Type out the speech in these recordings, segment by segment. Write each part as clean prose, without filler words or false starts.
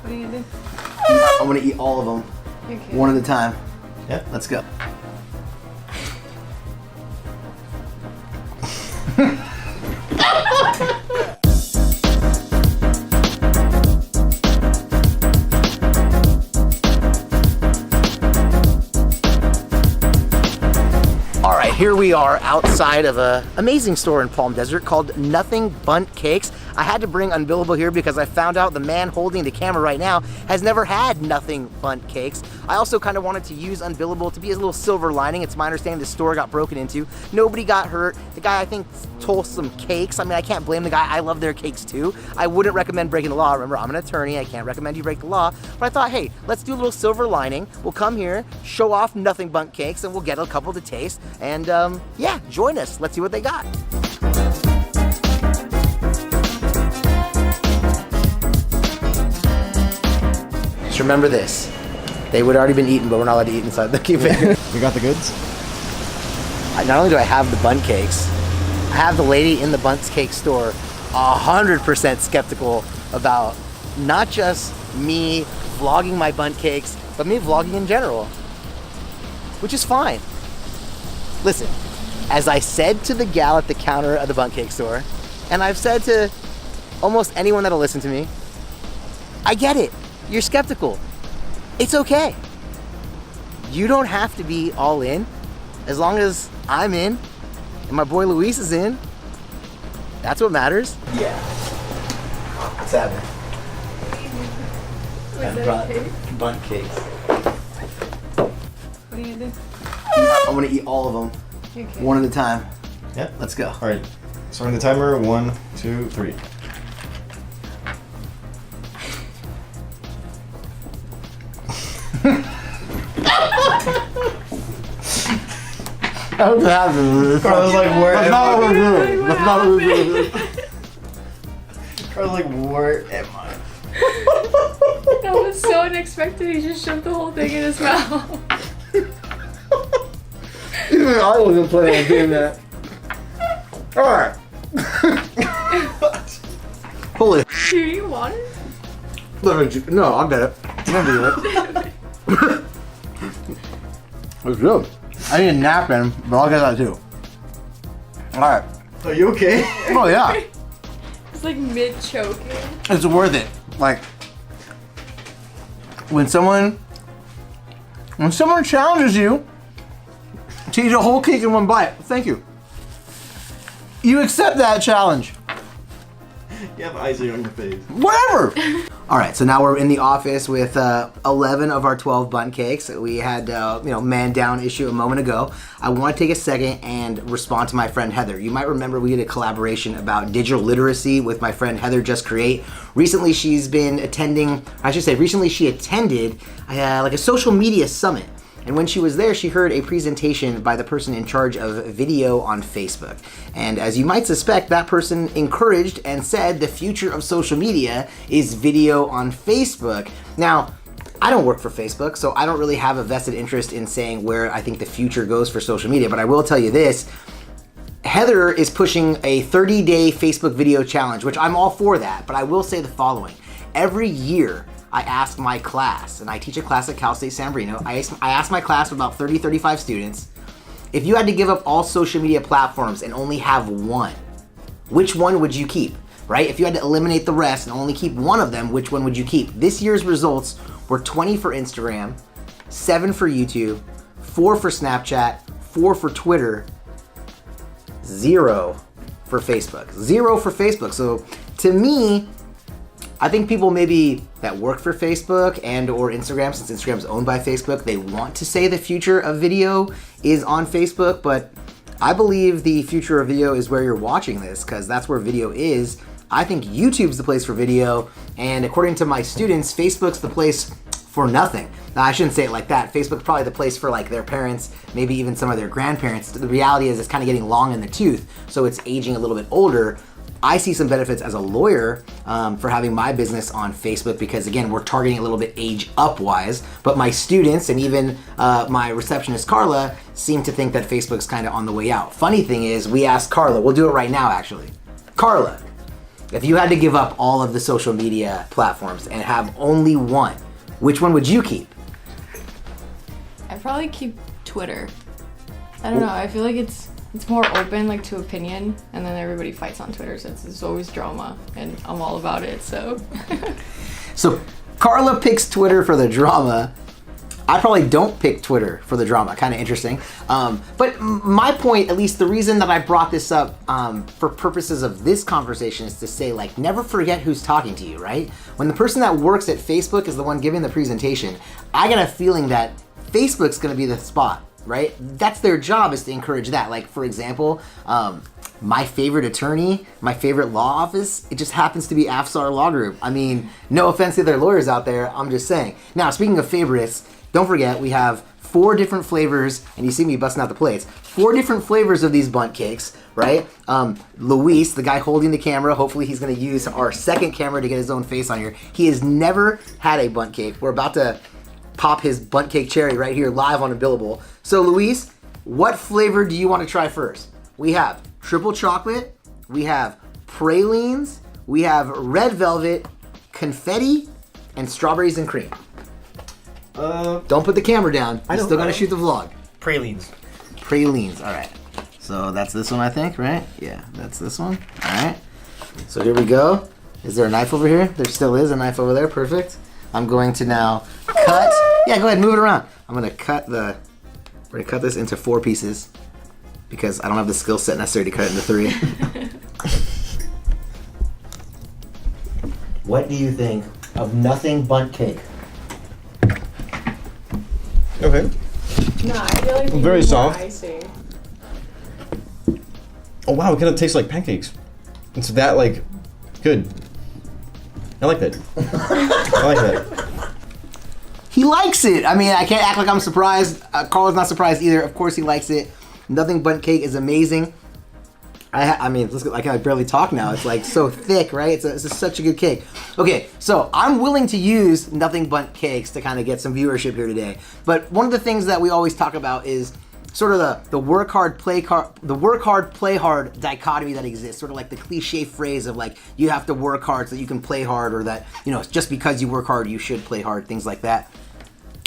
What are you gonna do? I'm gonna eat all of them, Okay. one at a time. Yeah. Let's go. All right, here we are outside of an amazing store in Palm Desert called Nothing Bundt Cakes. I had to bring Unbillable here because I found out the man holding the camera right now has never had Nothing Bundt Cakes. I also kind of wanted to use Unbillable to be a little silver lining. It's my understanding the store got broken into. Nobody got hurt. The guy, I think, stole some cakes. I mean, I can't blame the guy. I love their cakes too. I wouldn't recommend breaking the law. Remember, I'm an attorney. I can't recommend you break the law. But I thought, hey, let's do a little silver lining. We'll come here, show off Nothing Bundt Cakes, and we'll get a couple to taste. And yeah, join us. Let's see what they got. Just remember this. They would already been eaten, but we're not allowed to eat inside the container. You got the goods? Not only do I have the Bundt Cakes, I have the lady in the Bundt Cake store 100% skeptical about not just me vlogging my Bundt Cakes, but me vlogging in general, which is fine. Listen, as I said to the gal at the counter of the Bundt Cake store, and I've said to almost anyone that'll listen to me, I get it. You're skeptical. It's okay. You don't have to be all in. As long as I'm in and my boy Luis is in, that's what matters. Yeah. What's happening? Was that a cake? Bundt Cakes. What are you gonna do? I'm gonna eat all of them, Okay. one at a time. Yeah. Let's go. All right. Starting the timer. 1, 2, 3. That was happening. I was like, where That's am not what I? we're doing. That's not what we're doing. I was like, where am I? That was so unexpected. He just shoved the whole thing in his mouth. Even I wasn't planning on doing that. Alright. Holy Do you want it? no, I'll get it. I'll do it. It's good. I need a nap in, but I'll get that too. Alright. Are you okay? Oh yeah. It's like mid choking. It's worth it. Like when someone challenges you to eat a whole cake in one bite, thank you. You accept that challenge. You have icing on your face. Whatever. All right, so now we're in the office with 11 of our 12 Bundt Cakes. We had, man down issue a moment ago. I want to take a second and respond to my friend Heather. You might remember we did a collaboration about digital literacy with my friend Heather Just Create. Recently, she attended like a social media summit. And when she was there, she heard a presentation by the person in charge of video on Facebook. And as you might suspect, that person encouraged and said the future of social media is video on Facebook. Now, I don't work for Facebook, so I don't really have a vested interest in saying where I think the future goes for social media, but I will tell you this. Heather is pushing a 30-day Facebook video challenge, which I'm all for that, but I will say the following. Every year, I ask my class, and I teach a class at Cal State San Marino, I asked my class of about 30, 35 students, if you had to give up all social media platforms and only have one, which one would you keep, right? If you had to eliminate the rest and only keep one of them, which one would you keep? This year's results were 20 for Instagram, 7 for YouTube, 4 for Snapchat, 4 for Twitter, 0 for Facebook. 0 for Facebook. So to me, I think people maybe that work for Facebook and or Instagram, since Instagram's owned by Facebook, they want to say the future of video is on Facebook, but I believe the future of video is where you're watching this, because that's where video is. I think YouTube's the place for video, and according to my students, Facebook's the place for nothing. Now, I shouldn't say it like that. Facebook's probably the place for like their parents, maybe even some of their grandparents. The reality is it's kind of getting long in the tooth, so it's aging a little bit older. I see some benefits as a lawyer for having my business on Facebook because, again, we're targeting a little bit age up-wise, but my students and even my receptionist, Karla, seem to think that Facebook's kind of on the way out. Funny thing is, we asked Karla, we'll do it right now, actually. Karla, If you had to give up all of the social media platforms and have only one, which one would you keep? I'd probably keep Twitter. I don't know. I feel like it's more open, like, to opinion, and then everybody fights on Twitter, so it's always drama, and I'm all about it, so. So Karla picks Twitter for the drama. I probably don't pick Twitter for the drama. Kind of interesting. But my point, at least the reason that I brought this up for purposes of this conversation is to say, like, never forget who's talking to you, right? When the person that works at Facebook is the one giving the presentation, I got a feeling that Facebook's going to be the spot, right? That's their job, is to encourage that. Like, for example, my favorite attorney, my favorite law office, it just happens to be Afsar Law Group. I mean, no offense to their lawyers out there, I'm just saying. Now, speaking of favorites, don't forget, we have 4 different flavors, and you see me busting out the plates. 4 different flavors of these Bundt cakes, right? Luis, the guy holding the camera, hopefully he's gonna use our second camera to get his own face on here. He has never had a Bundt cake. We're about to pop his Bundt cake cherry right here live on Unbillable. So Luis, what flavor do you want to try first? We have triple chocolate, we have pralines, we have red velvet, confetti, and strawberries and cream. Don't put the camera down. I still gotta shoot the vlog. Pralines. Pralines, alright. So that's this one, I think, right? Yeah, that's this one. Alright. So here we go. Is there a knife over here? There still is a knife over there. Perfect. I'm going to now cut. Yeah, go ahead, move it around. I'm gonna cut we're gonna cut this into 4 pieces because I don't have the skill set necessary to cut it into 3. What do you think of nothing Bundt cake? Okay. No, I feel like you Very need more soft. icing. Oh wow, it kind of tastes like pancakes. It's that, like, good. I like that. I like that. He likes it. I mean, I can't act like I'm surprised. Karla's not surprised either. Of course he likes it. Nothing Bundt cake is amazing. I mean, I can barely talk now. It's like so thick, right? It's such a good cake. Okay, so I'm willing to use Nothing Bundt cakes to kind of get some viewership here today. But one of the things that we always talk about is sort of the work hard, play hard dichotomy that exists. Sort of like the cliche phrase of, like, you have to work hard so that you can play hard, or that, you know, just because you work hard you should play hard, things like that.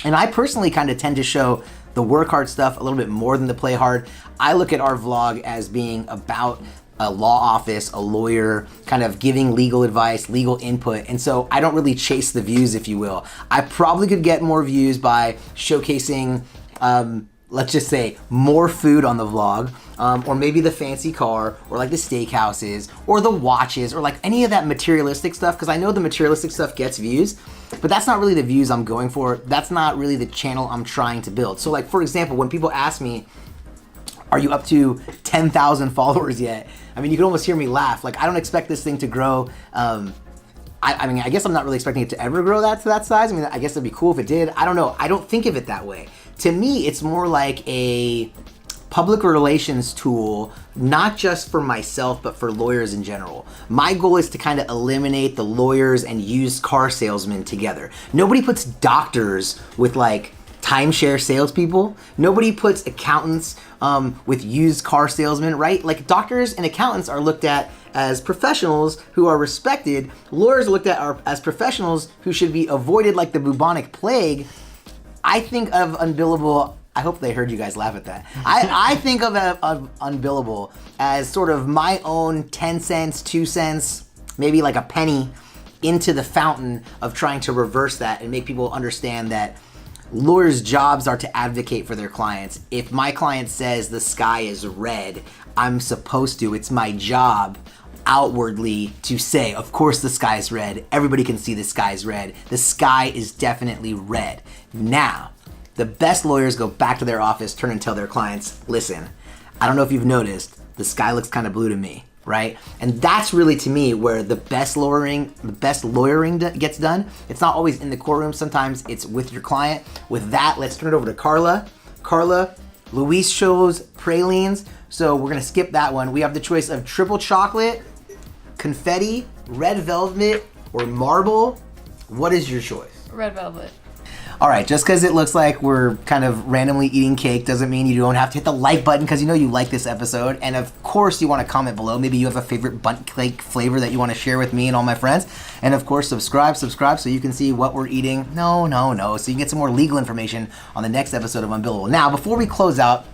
And I personally kind of tend to show the work hard stuff a little bit more than the play hard. I look at our vlog as being about a law office, a lawyer, kind of giving legal advice, legal input, and so I don't really chase the views, if you will. I probably could get more views by showcasing, let's just say, more food on the vlog, or maybe the fancy car, or like the steakhouses, or the watches, or like any of that materialistic stuff, because I know the materialistic stuff gets views, but that's not really the views I'm going for. That's not really the channel I'm trying to build. So, like, for example, when people ask me, are you up to 10,000 followers yet? I mean, you can almost hear me laugh. Like, I don't expect this thing to grow. I mean, I guess I'm not really expecting it to ever grow to that size. I mean, I guess it'd be cool if it did. I don't know. I don't think of it that way. To me, it's more like a public relations tool, not just for myself, but for lawyers in general. My goal is to kind of eliminate the lawyers and used car salesmen together. Nobody puts doctors with, like, timeshare salespeople. Nobody puts accountants with used car salesmen, right? Like, doctors and accountants are looked at as professionals who are respected. Lawyers are looked at as professionals who should be avoided like the bubonic plague. I think of Unbillable, I hope they heard you guys laugh at that. I think of Unbillable as sort of my own 10 cents, 2 cents, maybe like a penny into the fountain of trying to reverse that and make people understand that lawyers' jobs are to advocate for their clients. If my client says the sky is red, I'm supposed to, it's my job outwardly to say, of course the sky is red. Everybody can see the sky is red. The sky is definitely red. Now, the best lawyers go back to their office, turn and tell their clients, listen, I don't know if you've noticed, the sky looks kind of blue to me, right? And that's really, to me, where the best lawyering gets done. It's not always in the courtroom. Sometimes it's with your client. With that, let's turn it over to Karla. Karla, Luis chose pralines, so we're gonna skip that one. We have the choice of triple chocolate, confetti, red velvet, or marble. What is your choice? Red velvet. All right, just because it looks like we're kind of randomly eating cake doesn't mean you don't have to hit the like button because you know you like this episode. And of course, you want to comment below. Maybe you have a favorite Bundt cake flavor that you want to share with me and all my friends. And of course, subscribe so you can see what we're eating. No. So you can get some more legal information on the next episode of Unbillable. Now, before we close out,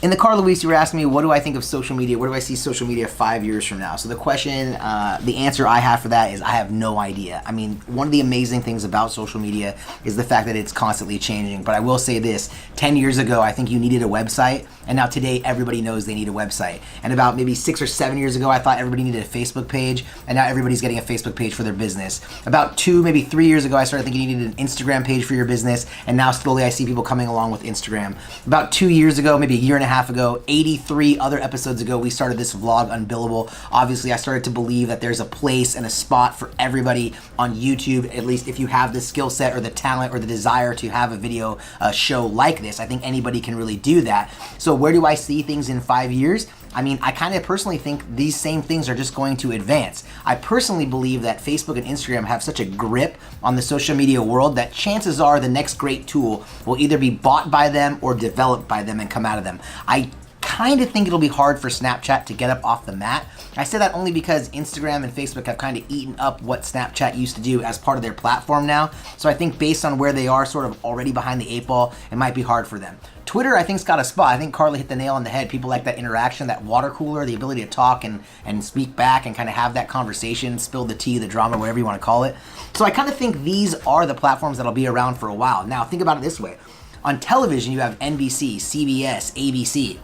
in the car, Luis, you were asking me, what do I think of social media? Where do I see social media 5 years from now? So the question, the answer I have for that is I have no idea. I mean, one of the amazing things about social media is the fact that it's constantly changing. But I will say this, 10 years ago, I think you needed a website. And now today, everybody knows they need a website. And about maybe 6 or 7 years ago, I thought everybody needed a Facebook page. And now everybody's getting a Facebook page for their business. About 2, maybe 3 years ago, I started thinking you needed an Instagram page for your business. And now slowly I see people coming along with Instagram. About 2 years ago, maybe a year and a half ago, 83 other episodes ago, we started this vlog, Unbillable. Obviously, I started to believe that there's a place and a spot for everybody on YouTube, at least if you have the skill set or the talent or the desire to have a video show like this. I think anybody can really do that. So where do I see things in 5 years? I mean, I kind of personally think these same things are just going to advance. I personally believe that Facebook and Instagram have such a grip on the social media world that chances are the next great tool will either be bought by them or developed by them and come out of them. I kind of think it'll be hard for Snapchat to get up off the mat. I say that only because Instagram and Facebook have kind of eaten up what Snapchat used to do as part of their platform now. So I think based on where they are sort of already behind the 8 ball, it might be hard for them. Twitter, I think's got a spot. I think Karla hit the nail on the head. People like that interaction, that water cooler, the ability to talk and speak back and kind of have that conversation, spill the tea, the drama, whatever you want to call it. So I kind of think these are the platforms that'll be around for a while. Now, think about it this way. On television, you have NBC, CBS, ABC.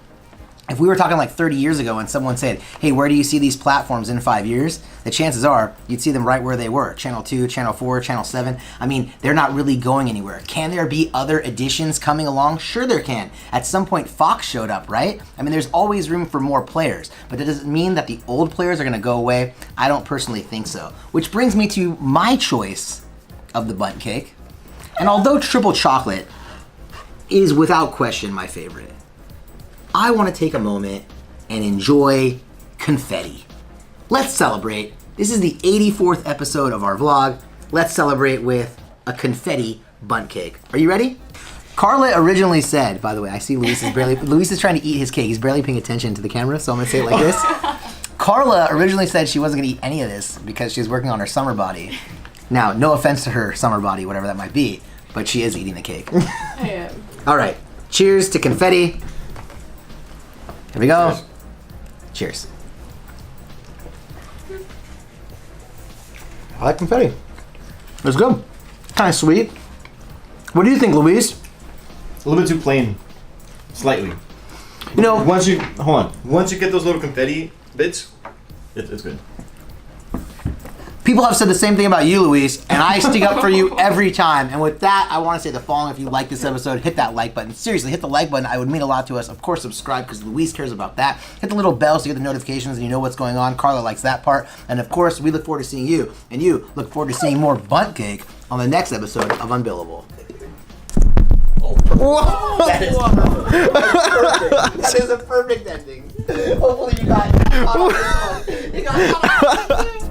If we were talking like 30 years ago and someone said, hey, where do you see these platforms in 5 years? The chances are you'd see them right where they were. Channel 2, Channel 4, Channel 7. I mean, they're not really going anywhere. Can there be other additions coming along? Sure there can. At some point, Fox showed up, right? I mean, there's always room for more players. But that doesn't mean that the old players are going to go away. I don't personally think so. Which brings me to my choice of the Bundt cake. And although triple chocolate is without question my favorite, I want to take a moment and enjoy confetti. Let's celebrate. This is the 84th episode of our vlog. Let's celebrate with a confetti Bundt cake. Are you ready? Karla originally said, by the way, I see Luis is trying to eat his cake. He's barely paying attention to the camera, so I'm gonna say it like this. Karla originally said she wasn't gonna eat any of this because she was working on her summer body. Now, no offense to her summer body, whatever that might be, but she is eating the cake. I am. All right, cheers to confetti. Here we go. Cheers. I like confetti. It's good. Kind of sweet. What do you think, Luis? A little bit too plain. Slightly. You know, Once you get those little confetti bits, it's good. people have said the same thing about you, Luis, and I stick up for you every time. And with that, I want to say the following. If you like this episode, hit that like button. Seriously, hit the like button. It would mean a lot to us. Of course, subscribe because Luis cares about that. Hit the little bell so you get the notifications and you know what's going on. Karla likes that part. And of course, we look forward to seeing you. And you look forward to seeing more Bundt cake on the next episode of Unbillable. Whoa. That is perfect. That is a perfect ending. Hopefully you got